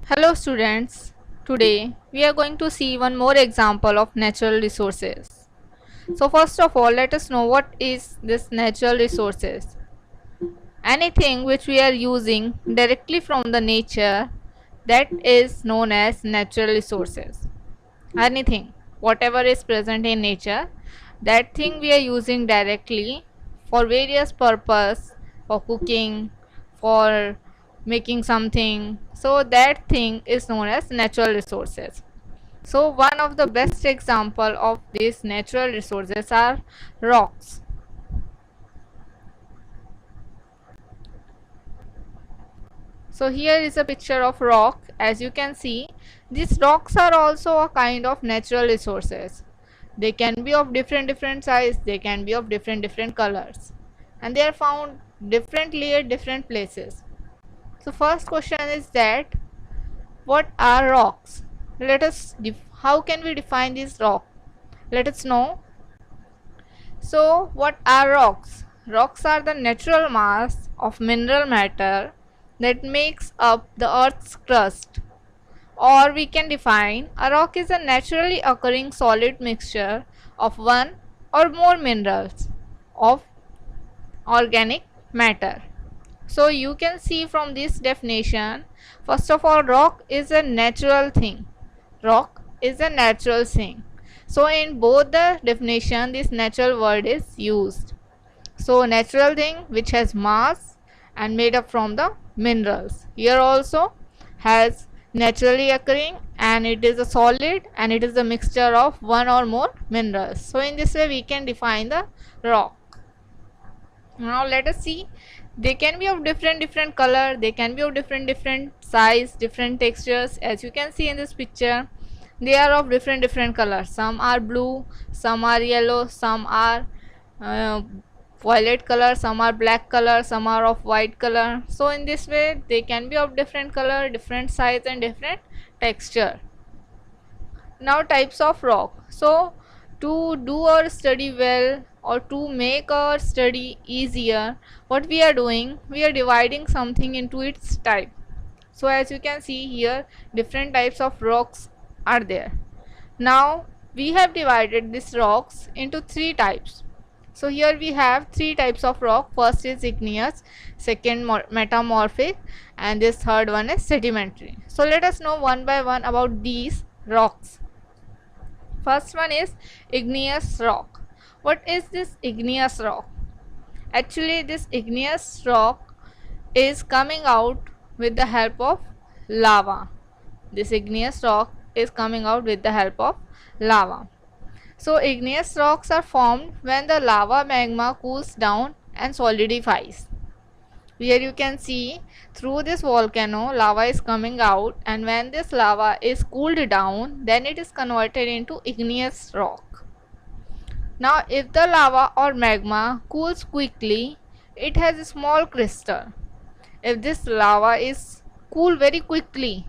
Hello students, today we are going to see one more example of natural resources. So first of all, let us know what is this natural resources. Anything which we are using directly from the nature, that is known as natural resources. Anything, whatever is present in nature, that thing we are using directly for various purpose, for cooking, for making something, so that thing is known as natural resources. So one of the best example of these natural resources are rocks. So here is a picture of rock. As you can see, these rocks are also a kind of natural resources. They can be of different size, they can be of different colors, and they are found differently at different places. So first question is that what are rocks? Let us how can we define this rock? Let us know. So what are rocks? Rocks are the natural mass of mineral matter that makes up the earth's crust. Or we can define a rock is a naturally occurring solid mixture of one or more minerals of organic matter. So you can see from this definition, first of all, rock is a natural thing. Rock is a natural thing. So in both the definition, this natural word is used. So natural thing which has mass and made up from the minerals. Here also has naturally occurring, and it is a solid, and it is a mixture of one or more minerals. So in this way we can define the rock. Now let us see, they can be of different color, they can be of different size, different textures. As you can see in this picture, they are of different colors. Some are blue, some are yellow, some are uh, violet color, some are black color, some are of white color. So in this way they can be of different color, different size, and different texture. Now types of rock. So to do our study well, or to make our study easier, what we are doing, we are dividing something into its type. So as you can see here, different types of rocks are there. Now we have divided these rocks into three types. So here we have three types of rock. First is igneous, second metamorphic, and this third one is sedimentary. So let us know one by one about these rocks. First one is igneous rock. What is this igneous rock? Actually, this igneous rock is coming out with the help of lava. This igneous rock is coming out with the help of lava. So igneous rocks are formed when the lava magma cools down and solidifies. Here you can see, through this volcano lava is coming out, and when this lava is cooled down, then it is converted into igneous rock. Now if the lava or magma cools quickly, it has a small crystal. If this lava is cool very quickly,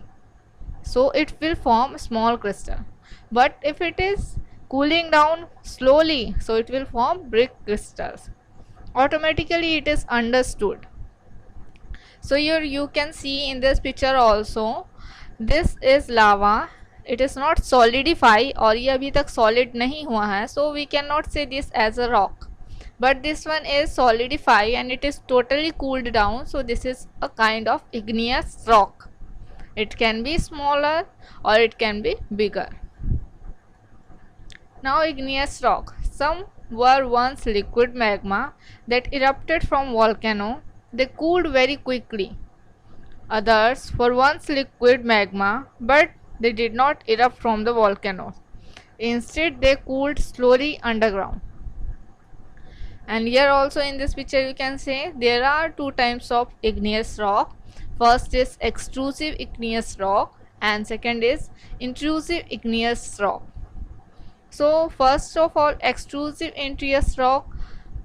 so it will form small crystal. But if it is cooling down slowly, so it will form big crystals. Automatically it is understood. So here you can see in this picture also, this is lava. It is not solidify, और ये अभी तक solid नहीं हुआ है, so we cannot say this as a rock. But this one is solidify and it is totally cooled down, so this is a kind of igneous rock. It can be smaller or it can be bigger. Now igneous rock. Some were once liquid magma that erupted from volcano. They cooled very quickly. Others were once liquid magma, but they did not erupt from the volcano. Instead, they cooled slowly underground. And here also in this picture you can say there are two types of igneous rock. First is extrusive igneous rock, and second is intrusive igneous rock. So first of all, extrusive igneous rock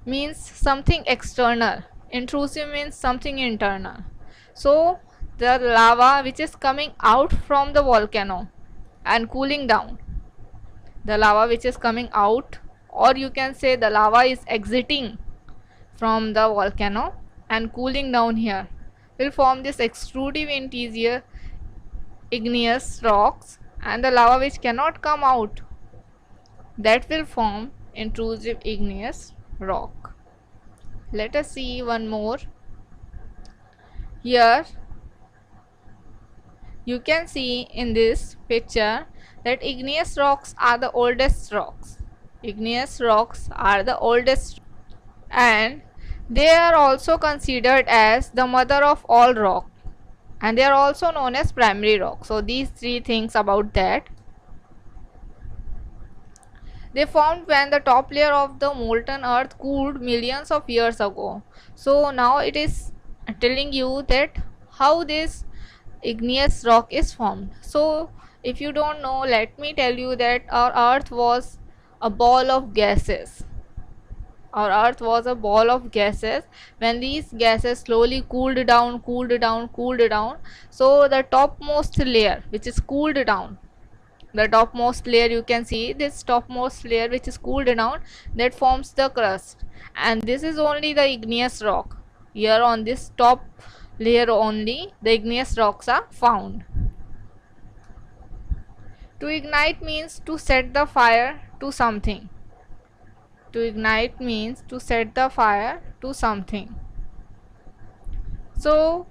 means something external. Intrusive means something internal. So the lava which is coming out from the volcano and cooling down, the lava which is coming out, or you can say the lava is exiting from the volcano and cooling down here, will form this extrusive interior igneous rocks and the lava which cannot come out, that will form intrusive igneous rock. Let us see one more. Here you can see in this picture that igneous rocks are the oldest rocks. Igneous rocks are the oldest, and they are also considered as the mother of all rock, and they are also known as primary rock. So these three things about that. They formed when the top layer of the molten earth cooled millions of years ago. So now it is telling you that how this igneous rock is formed. So if you don't know, let me tell you that our earth was a ball of gases. Our earth was a ball of gases. When these gases slowly cooled down, so the topmost layer which is cooled down, the topmost layer, you can see this topmost layer which is cooled down, that forms the crust, and this is only the igneous rock. Here on this top layer only the igneous rocks are found. To ignite means to set the fire to something. To ignite means to set the fire to something. So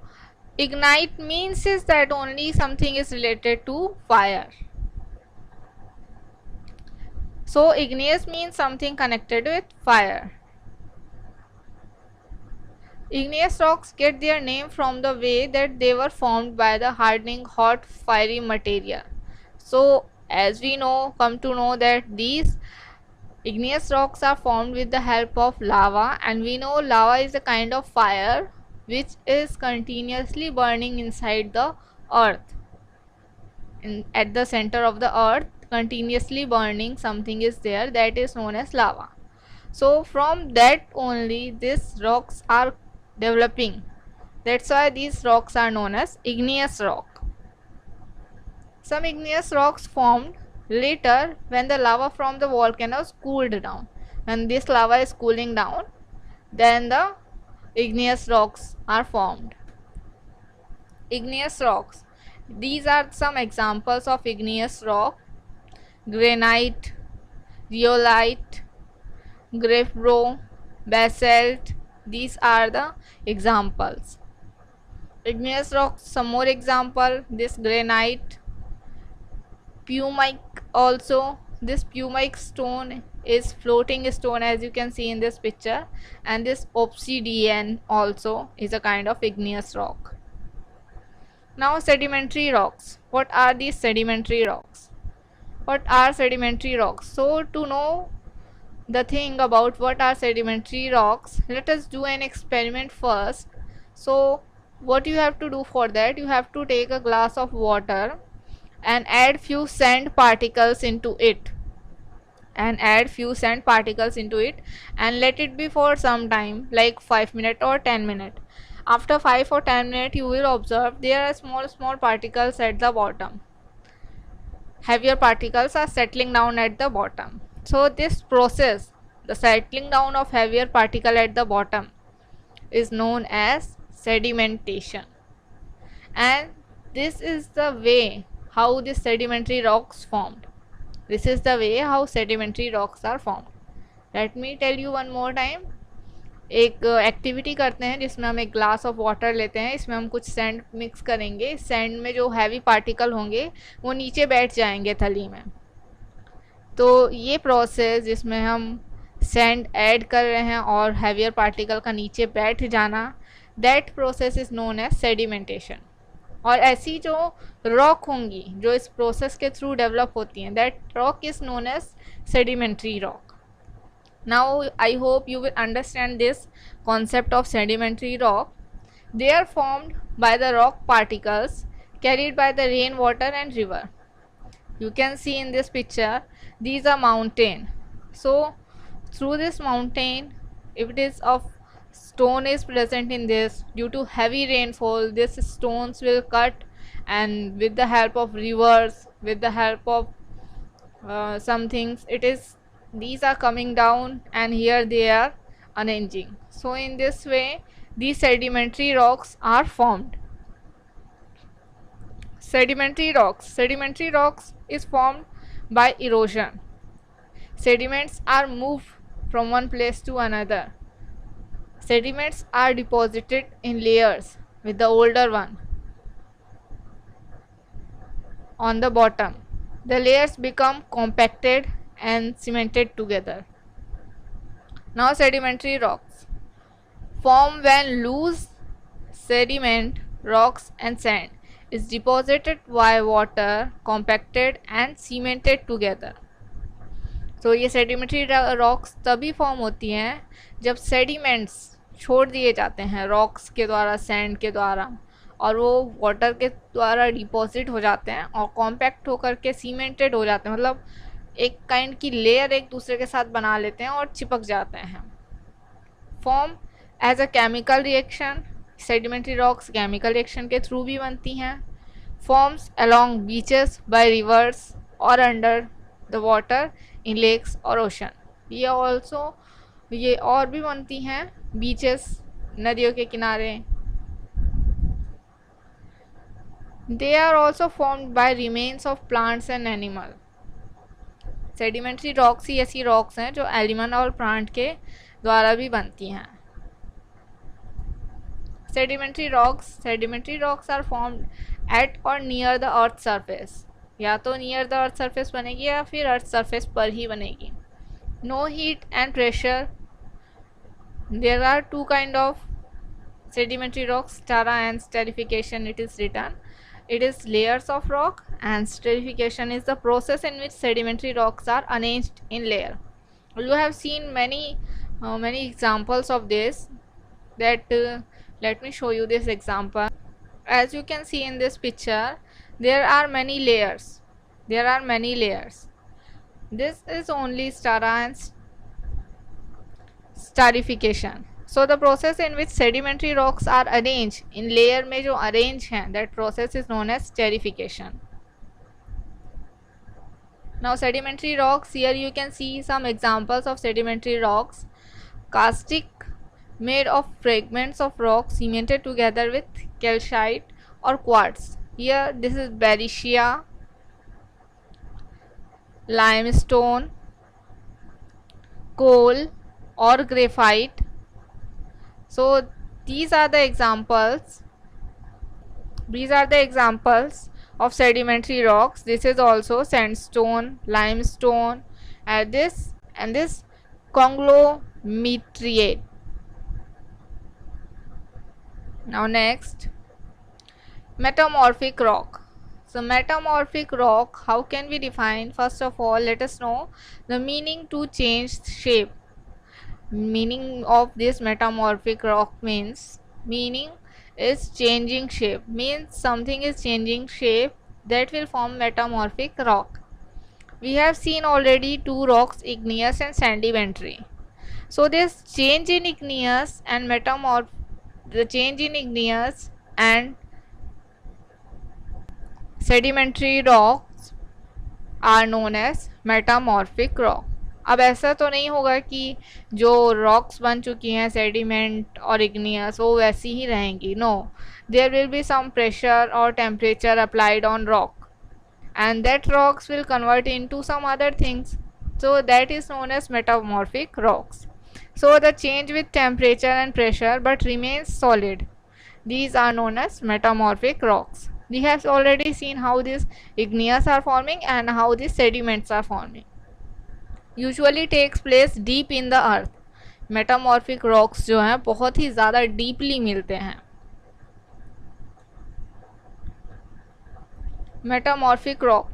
ignite means is that only something is related to fire. So igneous means something connected with fire. Igneous rocks get their name from the way that they were formed by the hardening hot fiery material. So as we know, come to know that these igneous rocks are formed with the help of lava, and we know lava is a kind of fire which is continuously burning inside the earth. At the center of the earth, continuously burning something is there, that is known as lava. So from that only these rocks are developing. That's why these rocks are known as igneous rock. Some igneous rocks formed later when the lava from the volcanoes cooled down. When this lava is cooling down, then the igneous rocks are formed. Igneous rocks. These are some examples of igneous rock: granite, rhyolite, gabbro, basalt. These are the examples. Igneous rocks, some more example: this granite, pumice also. This pumice stone is floating stone, as you can see in this picture, and this obsidian also is a kind of igneous rock. Now sedimentary rocks. What are these sedimentary rocks? What are sedimentary rocks? So to know the thing about what are sedimentary rocks, let us do an experiment first. So what you have to do for that, you have to take a glass of water and add few sand particles into it, and let it be for some time, like 5 minutes or 10 minutes. After 5 or 10 minutes you will observe there are small particles at the bottom. Heavier particles are settling down at the bottom. So this process, the settling down of heavier particle at the bottom, is known as sedimentation. And this is the way how the sedimentary rocks formed. This is the way how sedimentary rocks are formed. Let me tell you one more time. एक activity करते हैं जिसमें हम एक glass of water लेते हैं, इसमें हम कुछ सैंड मिक्स करेंगे. सैंड में जो हैवी पार्टिकल होंगे वो नीचे बैठ जाएंगे थली में. तो ये प्रोसेस जिसमें हम सैंड ऐड कर रहे हैं और हैवियर पार्टिकल का नीचे बैठ जाना, that process is known as sedimentation. और ऐसी जो रॉक होंगी जो इस प्रोसेस के थ्रू डेवलप होती हैं, that rock is known as sedimentary rock. Now I hope you will understand this concept of sedimentary rock. They are formed by the rock particles carried by the rainwater and river. You can see in this picture these are mountain. So through this mountain, if it is of stone is present in this, due to heavy rainfall these stones will cut, and with the help of rivers, with the help of some things, it is these are coming down and here they are arranging. So in this way these sedimentary rocks are formed. Sedimentary rocks. Sedimentary rocks is formed by erosion. Sediments are moved from one place to another. Sediments are deposited in layers with the older one on the bottom. The layers become compacted and cemented together. Now sedimentary rocks form when loose sediment, rocks and sand is deposited by water, compacted and cemented together. तो ये sedimentary rocks तभी form होती हैं जब sediments छोड़ दिए जाते हैं रॉक्स के द्वारा, सैंड के द्वारा, और वो वाटर के द्वारा डिपॉजिट हो जाते हैं और कॉम्पैक्ट होकर के सीमेंटेड हो जाते हैं, मतलब एक काइंड की लेयर एक दूसरे के साथ बना लेते हैं और चिपक जाते हैं. Form as a chemical reaction. Sedimentary rocks chemical reaction के थ्रू भी बनती हैं. Forms along beaches, by rivers और under the water in lakes और ओशन. ये और भी बनती हैं बीचेस, नदियों के किनारे. They are also formed by remains of plants and animal. Sedimentary rocks ही ऐसी रॉक्स हैं जो एनिमल और प्लांट के द्वारा भी बनती हैं. Sedimentary rocks are formed at और नियर द अर्थ सरफेस. या तो नियर द अर्थ सरफेस बनेगी या फिर अर्थ सरफेस पर ही बनेगी. No heat and pressure. There are two kind of sedimentary rocks, strata and stratification. It is written, it is layers of rock, and stratification is the process in which sedimentary rocks are arranged in layer. You have seen many examples of this. That let me show you this example. As you can see in this picture, there are many layers. This is only strata and stratification. So the process in which sedimentary rocks are arranged in layer में जो arrange हैं, that process is known as stratification. Now sedimentary rocks, here you can see some examples of sedimentary rocks. Karstic, made of fragments of rock cemented together with calcite or quartz. Here this is breccia, limestone, coal or graphite. So these are the examples of sedimentary rocks. This is also sandstone, limestone, and this conglomerate. Now next, metamorphic rock. So metamorphic rock, how can we define? First of all, let us know the meaning to change shape. Meaning of this metamorphic rock means changing shape, means something is changing shape, that will form metamorphic rock. We have seen already two rocks, igneous and sedimentary. So this change in igneous and sedimentary rocks are known as metamorphic rock. अब ऐसा तो नहीं होगा कि जो rocks बन चुकी हैं सेडिमेंट और इग्नियस वो वैसी ही रहेंगी. No, there will be some pressure और temperature applied on rock and that rocks will convert into some other things. So that is known as metamorphic rocks. So the change with temperature and pressure but remains solid. These are known as metamorphic rocks. We have already seen how these igneous are forming and how these sediments are forming. Usually takes place deep in the earth. Metamorphic rocks जो हैं बहुत ही ज़्यादा deeply मिलते हैं. Metamorphic rock.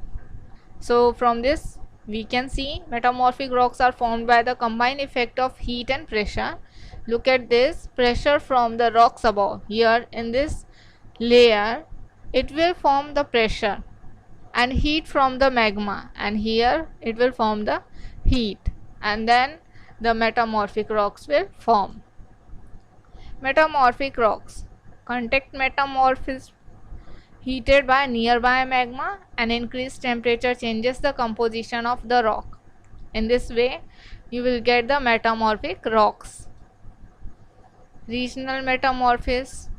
So from this we can see metamorphic rocks are formed by the combined effect of heat and pressure. Look at this pressure from the rocks above. Here in this layer it will form the pressure, and heat from the magma, and here it will form the heat, and then the metamorphic rocks will form. Metamorphic rocks. Contact metamorphism heated by nearby magma, and increased temperature changes the composition of the rock. In this way you will get the metamorphic rocks. Regional metamorphism.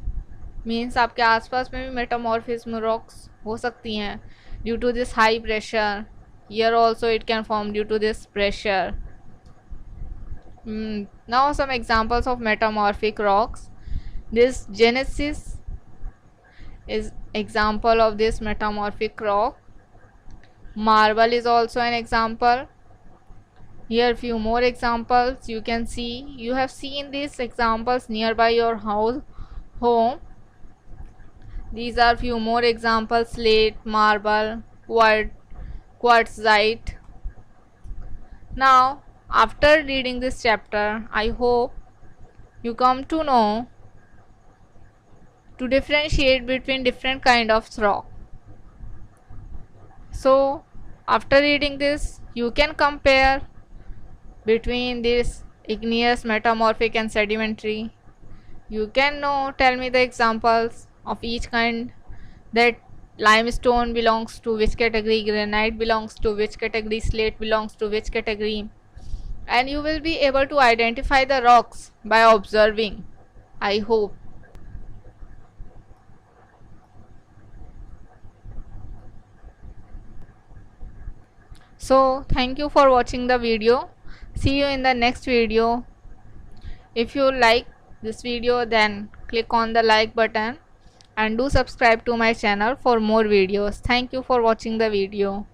Means आपके आसपास में भी metamorphism rocks हो सकती हैं due to this high pressure. Here also it can form due to this pressure. Now some examples of metamorphic rocks. This Genesis is example of this metamorphic rock. Marble is also an example. Here few more examples you can see. You have seen these examples nearby your house, home. These are few more examples: slate, marble, quartzite. Now, after reading this chapter, I hope you come to know to differentiate between different kind of rock. So, after reading this, you can compare between this igneous, metamorphic and sedimentary. You can tell me the examples of each kind, that limestone belongs to which category, granite belongs to which category, slate belongs to which category, and you will be able to identify the rocks by observing, I hope. So thank you for watching the video. See you in the next video. If you like this video, then click on the like button and do subscribe to my channel for more videos. Thank you for watching the video.